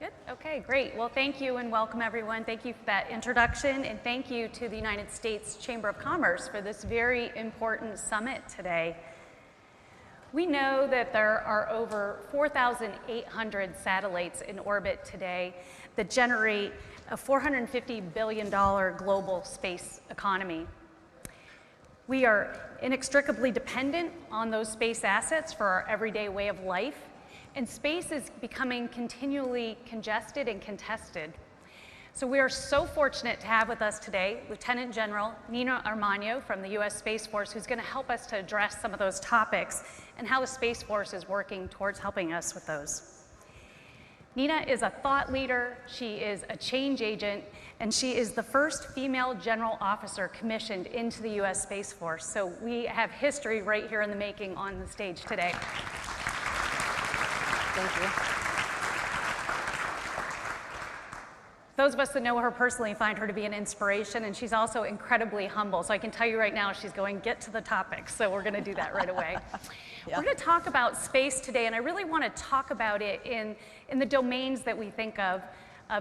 Good. Okay, great. Well, thank you and welcome everyone. Thank you for that introduction, and thank you to the United States Chamber of Commerce for this very important summit today. We know that there are over 4,800 satellites in orbit today that generate a $450 billion global space economy. We are inextricably dependent on those space assets for our everyday way of life. And space is becoming continually congested and contested. So we are so fortunate to have with us today Lieutenant General Nina Armagno from the US Space Force, who's going to help us to address some of those topics and how the Space Force is working towards helping us with those. Nina is a thought leader, she is a change agent, and she is the first female general officer commissioned into the US Space Force. So we have history right here in the making on the stage today. Thank you. Those of us that know her personally find her to be an inspiration, and she's also incredibly humble. So I can tell you right now, she's going, get to the topic. So we're going to do that right away. Yeah. We're going to talk about space today, and I really want to talk about it in the domains that we think of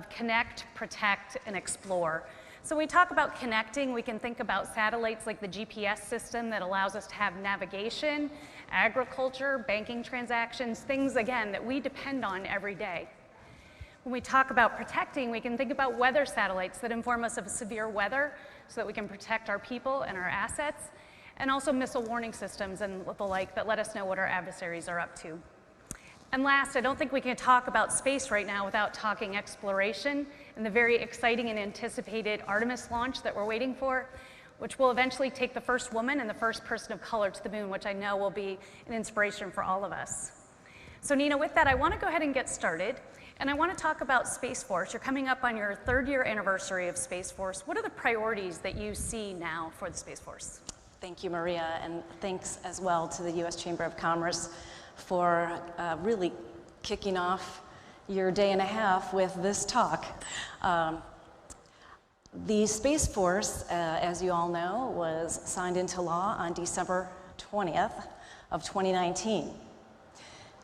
connect, protect, and explore. So when we talk about connecting, we can think about satellites like the GPS system that allows us to have navigation, agriculture, banking transactions, things, again, that we depend on every day. When we talk about protecting, we can think about weather satellites that inform us of severe weather so that we can protect our people and our assets, and also missile warning systems and the like that let us know what our adversaries are up to. And last, I don't think we can talk about space right now without talking exploration and the very exciting and anticipated Artemis launch that we're waiting for, which will eventually take the first woman and the first person of color to the moon, which I know will be an inspiration for all of us. So Nina, with that, I want to go ahead and get started. And I want to talk about Space Force. You're coming up on your third-year anniversary of Space Force. What are the priorities that you see now for the Space Force? Thank you, Maria, and thanks as well to the U.S. Chamber of Commerce for really kicking off your day and a half with this talk. The Space Force, as you all know, was signed into law on December 20th of 2019.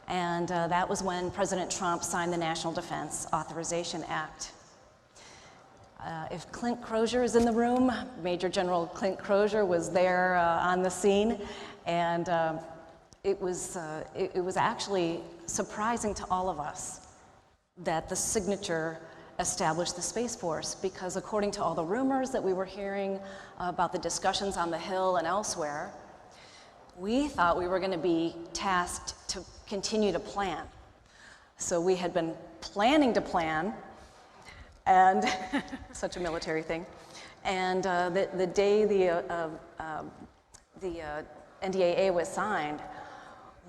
And that was when President Trump signed the National Defense Authorization Act. If Clint Crozier is in the room, Major General Clint Crozier was there on the scene, and it was actually surprising to all of us that the signature established the Space Force, because according to all the rumors that we were hearing about the discussions on the Hill and elsewhere, we thought we were going to be tasked to continue to plan. So we had been planning to plan, and such a military thing, and the day the NDAA was signed,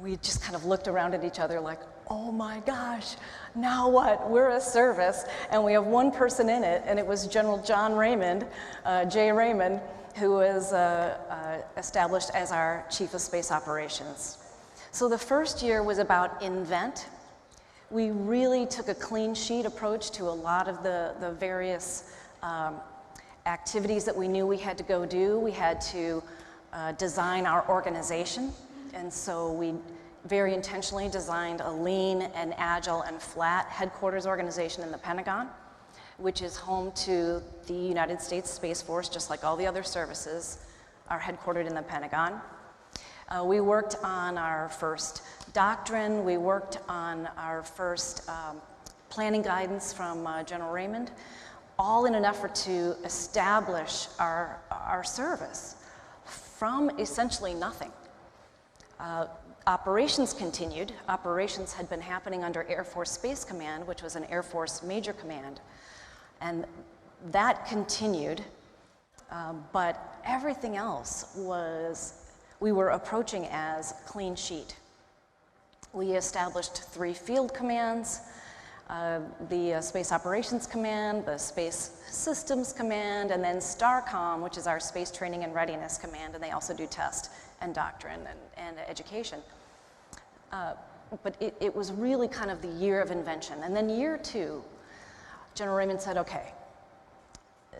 we just kind of looked around at each other like, oh my gosh, now what? We're a service, and we have one person in it, and it was General John Raymond, J. Raymond, who was established as our Chief of Space Operations. So the first year was about invent. We really took a clean sheet approach to a lot of the various activities that we knew we had to go do. We had to design our organization, and so we very intentionally designed a lean and agile and flat headquarters organization in the Pentagon, which is home to the United States Space Force, just like all the other services are headquartered in the Pentagon. We worked on our first doctrine. We worked on our first planning guidance from General Raymond, all in an effort to establish our service from essentially nothing. Operations continued. Operations had been happening under Air Force Space Command, which was an Air Force Major Command, and that continued, but everything else we were approaching as clean sheet. We established 3 field commands, the Space Operations Command, the Space Systems Command, and then STARCOM, which is our Space Training and Readiness Command, and they also do test and doctrine and education. But it was really kind of the year of invention. And then year 2, General Raymond said, okay,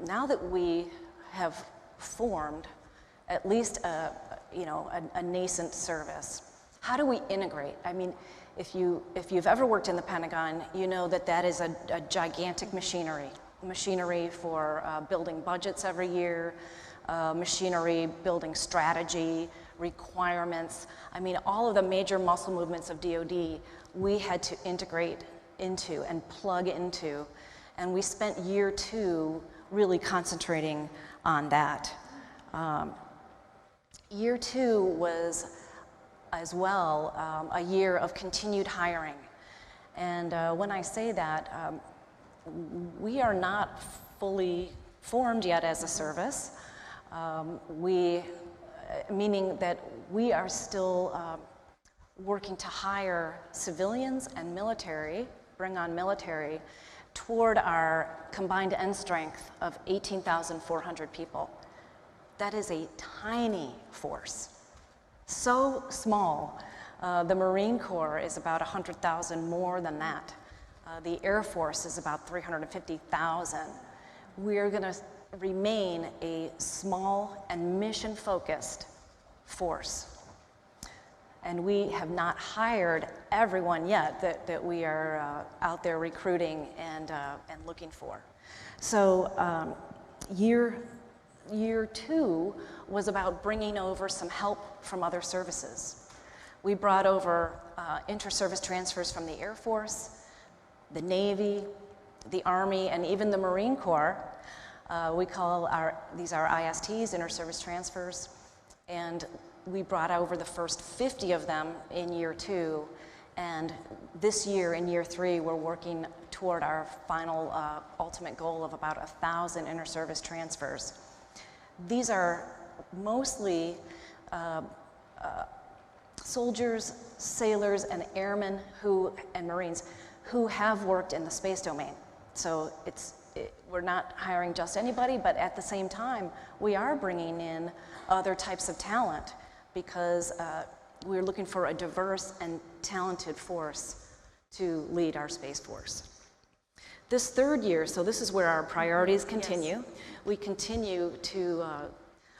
now that we have formed at least a nascent service, how do we integrate? I mean, If you've ever worked in the Pentagon, you know that that is a gigantic machinery for building budgets every year, machinery building strategy, requirements. I mean, all of the major muscle movements of DoD, we had to integrate into and plug into, and we spent year 2 really concentrating on that. Year 2 was as well a year of continued hiring. And when I say that, we are not fully formed yet as a service, meaning that we are still working to hire civilians and military, bring on military, toward our combined end strength of 18,400 people. That is a tiny force, so small. The Marine Corps is about 100,000 more than that. The Air Force is about 350,000. We're going to remain a small and mission-focused force. And we have not hired everyone yet that we are out there recruiting and looking for. So year 2 was about bringing over some help from other services. We brought over inter-service transfers from the Air Force, the Navy, the Army, and even the Marine Corps. We call these are ISTs, inter-service transfers, and we brought over the first 50 of them in year 2, and this year, in year 3, we're working toward our final ultimate goal of about 1,000 inter-service transfers. These are mostly soldiers, sailors, and airmen and Marines who have worked in the space domain. So we're not hiring just anybody, but at the same time, we are bringing in other types of talent because we're looking for a diverse and talented force to lead our Space Force. This 3rd year, so this is where our priorities continue. Yes. We continue to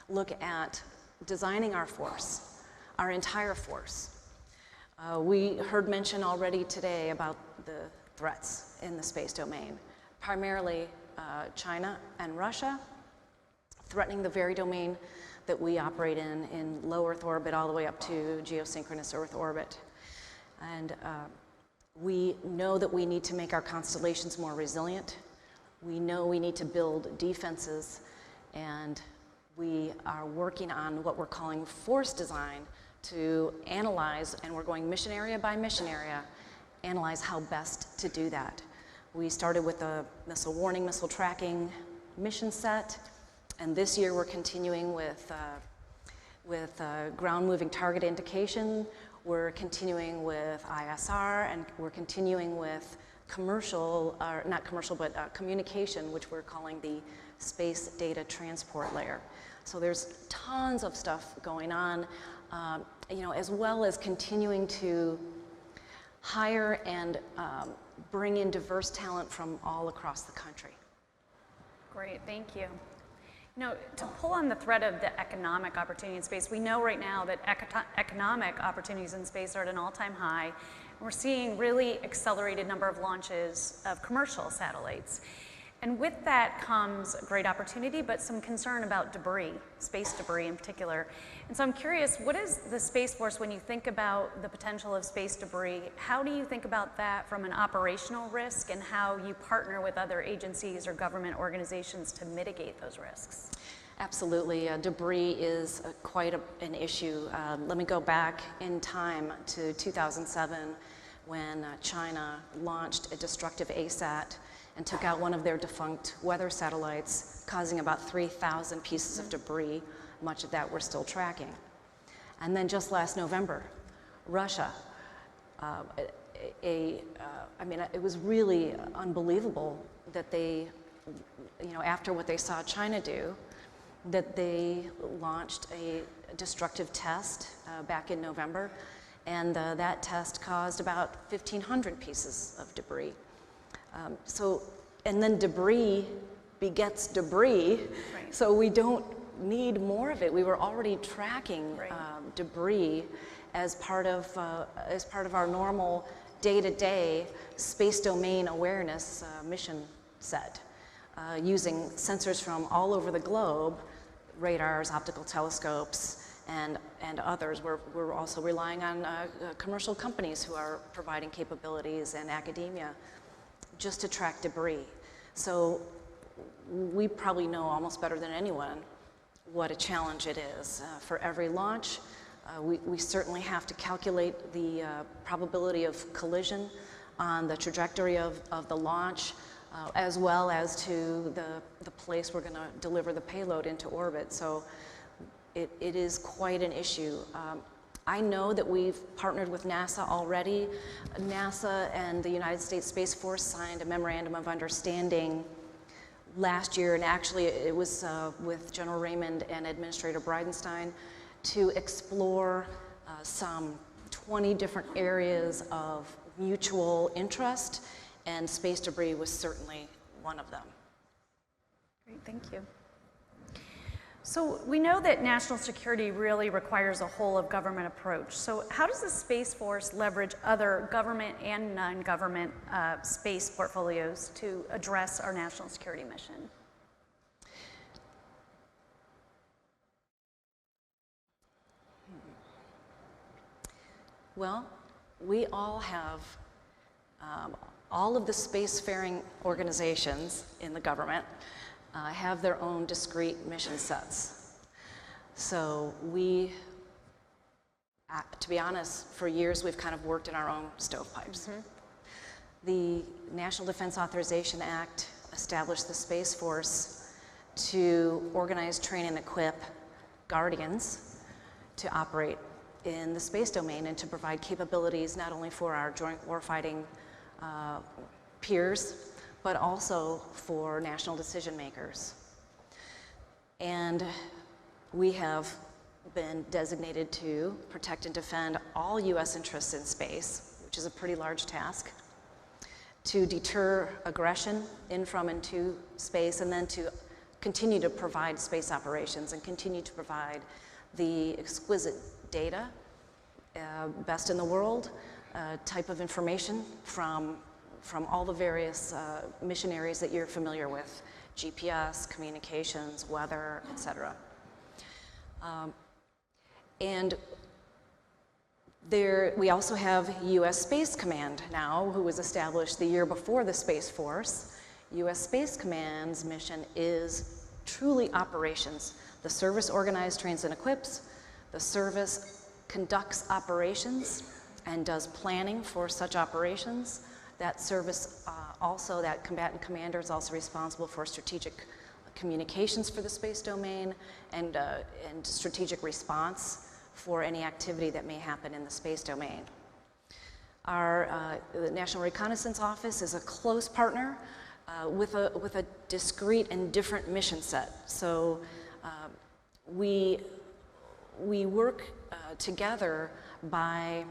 look at designing our force, our entire force. We heard mention already today about the threats in the space domain, primarily China and Russia, threatening the very domain that we operate in low Earth orbit all the way up to geosynchronous Earth orbit. And we know that we need to make our constellations more resilient. We know we need to build defenses, and we are working on what we're calling force design to analyze, and we're going mission area by mission area, analyze how best to do that. We started with a missile warning, missile tracking mission set, and this year we're continuing with ground moving target indication. We're continuing with ISR, and we're continuing with communication, which we're calling the space data transport layer. So there's tons of stuff going on, as well as continuing to hire and bring in diverse talent from all across the country. Great, thank you. To pull on the thread of the economic opportunity in space, we know right now that economic opportunities in space are at an all-time high. We're seeing really accelerated number of launches of commercial satellites. And with that comes great opportunity, but some concern about debris, space debris in particular. And so I'm curious, what is the Space Force, when you think about the potential of space debris, how do you think about that from an operational risk and how you partner with other agencies or government organizations to mitigate those risks? Absolutely. Debris is quite an issue. Let me go back in time to 2007 when China launched a destructive ASAT and took out one of their defunct weather satellites, causing about 3,000 pieces of debris. Much of that we're still tracking. And then just last November, Russia, it was really unbelievable that they, after what they saw China do, that they launched a destructive test back in November, and that test caused about 1,500 pieces of debris. And then debris begets debris, right. So we don't need more of it. We were already tracking debris, as part of our normal day-to-day space domain awareness mission set, using sensors from all over the globe, radars, optical telescopes, and others. We're also relying on commercial companies who are providing capabilities and academia just to track debris. So we probably know almost better than anyone what a challenge it is. For every launch, we certainly have to calculate the probability of collision on the trajectory of the launch, as well as to the place we're going to deliver the payload into orbit. So it is quite an issue. I know that we've partnered with NASA already. NASA and the United States Space Force signed a memorandum of understanding last year, and actually it was with General Raymond and Administrator Bridenstine to explore some 20 different areas of mutual interest, and space debris was certainly one of them. Great, thank you. So we know that national security really requires a whole of government approach. So how does the Space Force leverage other government and non-government space portfolios to address our national security mission? Well, we all have, all of the spacefaring organizations in the government have their own discrete mission sets. So we, to be honest, for years we've kind of worked in our own stovepipes. Mm-hmm. The National Defense Authorization Act established the Space Force to organize, train, and equip Guardians to operate in the space domain and to provide capabilities not only for our joint warfighting peers, but also for national decision makers. And we have been designated to protect and defend all U.S. interests in space, which is a pretty large task, to deter aggression in, from, and to space, and then to continue to provide space operations and continue to provide the exquisite data, best in the world, type of information from all the various mission areas that you're familiar with, GPS, communications, weather, et cetera. And we also have U.S. Space Command now, who was established the year before the Space Force. U.S. Space Command's mission is truly operations. The service organizes, trains, and equips. The service conducts operations and does planning for such operations. That service that combatant commander is also responsible for strategic communications for the space domain and strategic response for any activity that may happen in the space domain. The National Reconnaissance Office is a close partner with a discrete and different mission set. So we work together by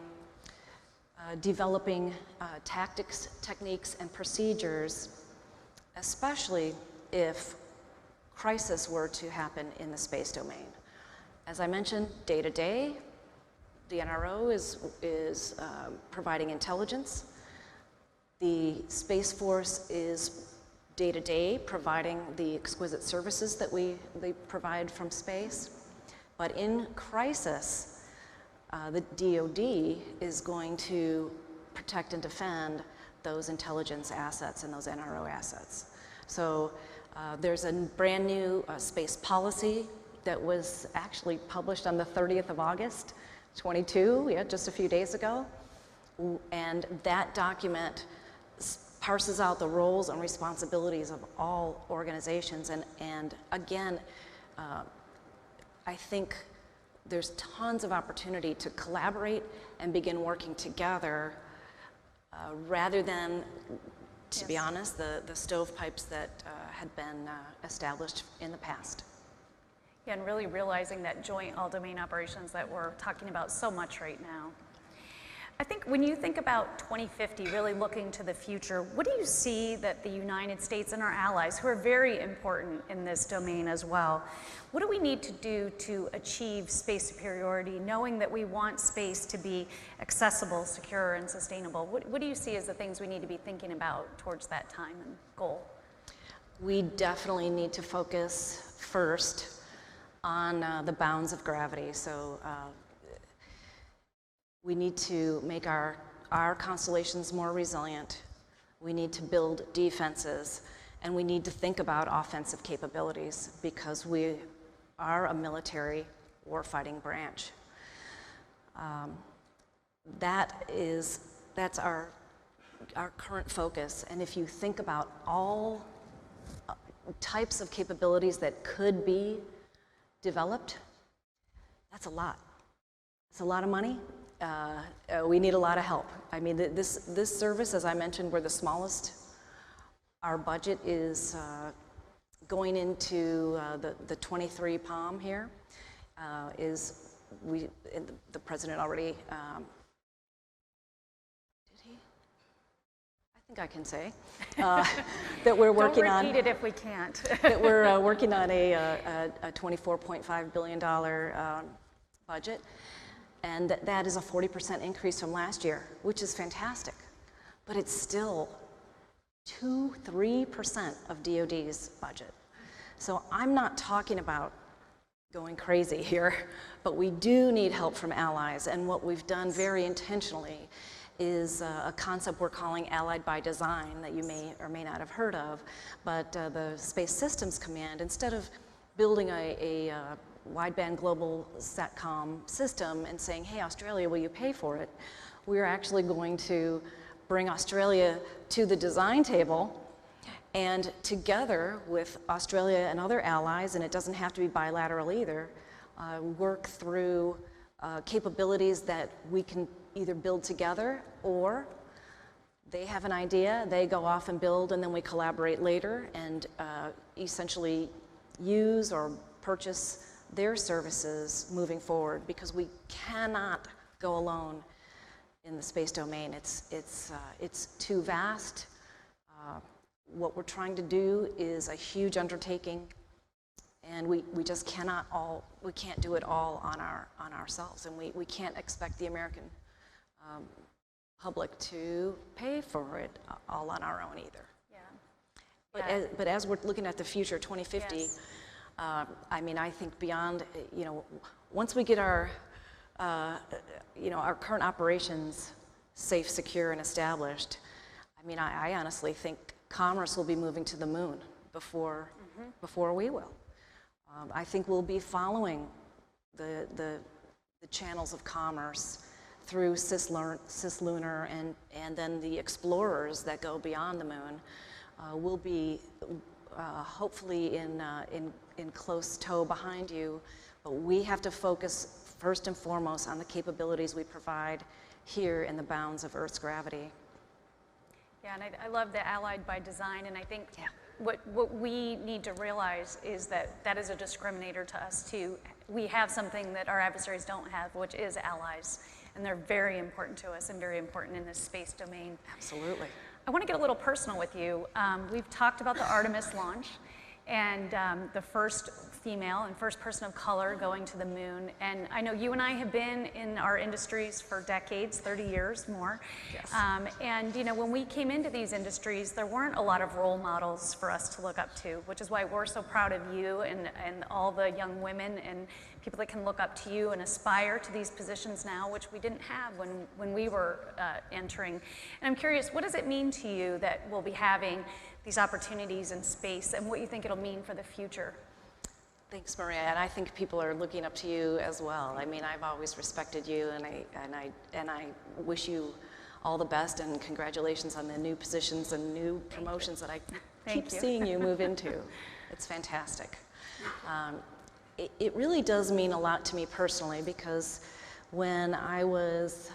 developing tactics, techniques, and procedures, especially if crisis were to happen in the space domain. As I mentioned, day to day, the NRO is providing intelligence. The Space Force is day to day providing the exquisite services that they provide from space. But in crisis, the DoD is going to protect and defend those intelligence assets and those NRO assets. So there's a brand new space policy that was actually published on the 30th of August, 22, just a few days ago. And that document parses out the roles and responsibilities of all organizations. And again, I think there's tons of opportunity to collaborate and begin working together rather than, to be honest, the stovepipes that had been established in the past. Yeah, and really realizing that joint all-domain operations that we're talking about so much right now. I think when you think about 2050, really looking to the future, what do you see that the United States and our allies, who are very important in this domain as well, what do we need to do to achieve space superiority, knowing that we want space to be accessible, secure, and sustainable? What do you see as the things we need to be thinking about towards that time and goal? We definitely need to focus first on the bounds of gravity. So we need to make our constellations more resilient. We need to build defenses, and we need to think about offensive capabilities because we are a military warfighting branch. That's our current focus. And if you think about all types of capabilities that could be developed, that's a lot. It's a lot of money. We need a lot of help. I mean, this service, as I mentioned, we're the smallest. Our budget is going into the 23 POM here. The president already, did he? I think I can say that we're working on. Don't repeat it if we can't. That we're working on a $24.5 billion budget. And that is a 40% increase from last year, which is fantastic. But it's still 2-3% of DoD's budget. So I'm not talking about going crazy here, but we do need help from allies. And what we've done very intentionally is a concept we're calling Allied by Design that you may or may not have heard of. But the Space Systems Command, instead of building a wideband global SATCOM system and saying, hey, Australia, will you pay for it? We're actually going to bring Australia to the design table and together with Australia and other allies, and it doesn't have to be bilateral either, work through capabilities that we can either build together or they have an idea, they go off and build, and then we collaborate later and essentially use or purchase their services moving forward, because we cannot go alone in the space domain. It's too vast. What we're trying to do is a huge undertaking, and we just we can't do it all on ourselves, and we can't expect the American public to pay for it all on our own either. Yeah. But as we're looking at the future, 2050. Yes. I mean, I think beyond, once we get our current operations safe, secure, and established, I mean, I honestly think commerce will be moving to the moon before we will. I think we'll be following the channels of commerce through cislunar and then the explorers that go beyond the moon will be hopefully in close tow behind you, but we have to focus first and foremost on the capabilities we provide here in the bounds of Earth's gravity. Yeah, and I love the Allied by Design, and I think what we need to realize is that is a discriminator to us too. We have something that our adversaries don't have, which is allies, and they're very important to us and very important in this space domain. Absolutely. I want to get a little personal with you. We've talked about the Artemis launch and the first female and first person of color going to the moon. And I know you and I have been in our industries for decades, 30 years more. Yes. And when we came into these industries, there weren't a lot of role models for us to look up to, which is why we're so proud of you and all the young women and people that can look up to you and aspire to these positions now, which we didn't have when we were entering. And I'm curious, what does it mean to you that we'll be having these opportunities in space and what you think it'll mean for the future? Thanks, Maria, and I think people are looking up to you as well. I mean, I've always respected you, and I wish you all the best, and congratulations on the new positions and new promotions that I keep seeing you move into. It's fantastic. It really does mean a lot to me personally, because when I was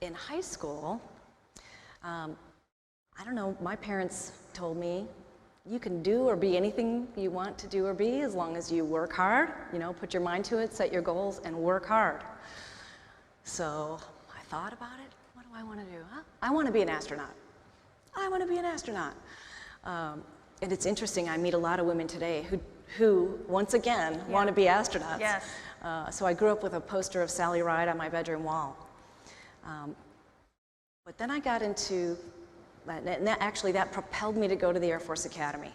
in high school, I don't know, my parents told me, you can do or be anything you want to do or be as long as you work hard, put your mind to it, set your goals, and work hard. So I thought about it. What do I want to do? Huh? I want to be an astronaut. I want to be an astronaut. And it's interesting, I meet a lot of women today who once again, want to be astronauts. Yes. So I grew up with a poster of Sally Ride on my bedroom wall. But then I got into, and that propelled me to go to the Air Force Academy,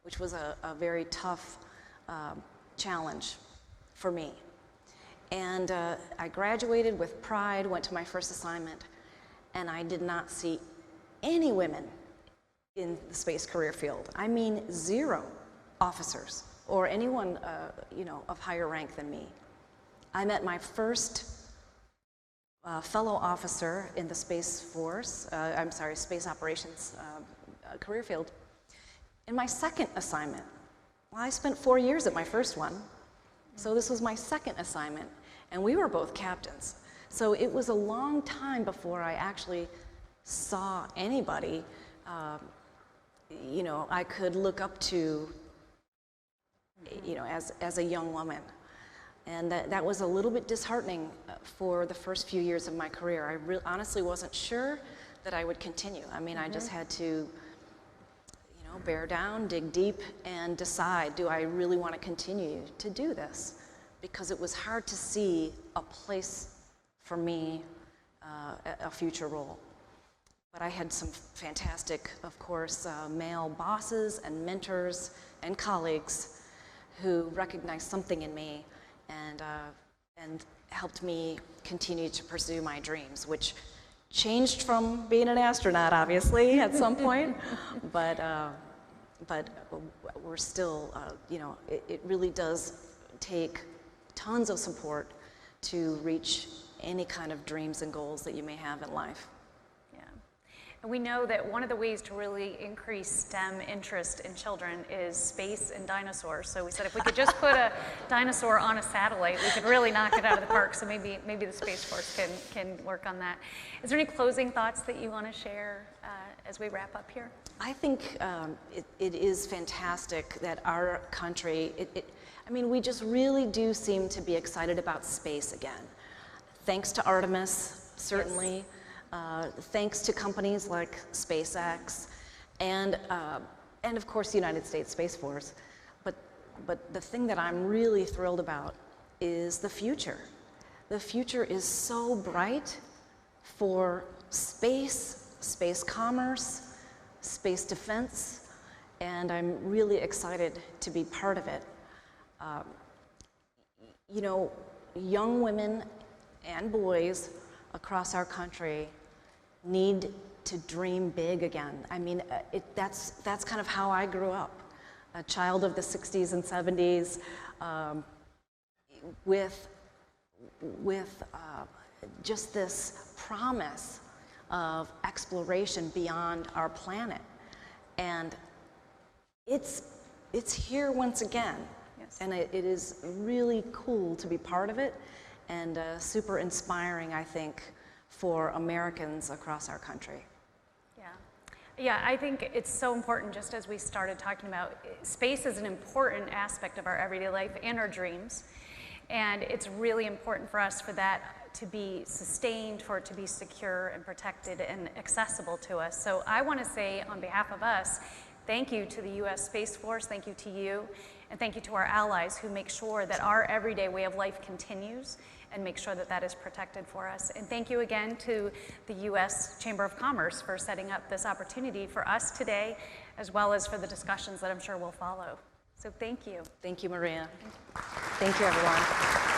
which was a very tough challenge for me. And I graduated with pride, went to my first assignment, and I did not see any women in the space career field. I mean, 0 officers or anyone, of higher rank than me. I met my first fellow officer in the Space Force, Space Operations career field in my second assignment. Well, I spent 4 years at my first one, so this was my second assignment, and we were both captains. So it was a long time before I actually saw anybody I could look up to, as a young woman. And that was a little bit disheartening for the first few years of my career. I honestly wasn't sure that I would continue. I mean, I just had to, bear down, dig deep, and decide, do I really want to continue to do this? Because it was hard to see a place for me, a future role. But I had some fantastic, of course, male bosses and mentors and colleagues who recognized something in me and helped me continue to pursue my dreams, which changed from being an astronaut, obviously, at some point. But we're still, it really does take tons of support to reach any kind of dreams and goals that you may have in life. And we know that one of the ways to really increase STEM interest in children is space and dinosaurs. So we said if we could just put a dinosaur on a satellite, we could really knock it out of the park. So maybe the Space Force can work on that. Is there any closing thoughts that you want to share as we wrap up here? I think it is fantastic that our country, we just really do seem to be excited about space again. Thanks to Artemis, certainly. Yes. Thanks to companies like SpaceX and of course the United States Space Force. But the thing that I'm really thrilled about is the future. The future is so bright for space commerce, space defense, and I'm really excited to be part of it. Young women and boys across our country need to dream big again. I mean, that's kind of how I grew up, a child of the 60s and 70s, with just this promise of exploration beyond our planet. And it's here once again. Yes. And it is really cool to be part of it, and super inspiring, I think, for Americans across our country. Yeah, I think it's so important, just as we started talking about, space is an important aspect of our everyday life and our dreams. And it's really important for us for that to be sustained, for it to be secure and protected and accessible to us. So I want to say on behalf of us, thank you to the U.S. Space Force, thank you to you, and thank you to our allies who make sure that our everyday way of life continues and make sure that that is protected for us. And thank you again to the U.S. Chamber of Commerce for setting up this opportunity for us today, as well as for the discussions that I'm sure will follow. So thank you. Thank you, Maria. Thank you, everyone.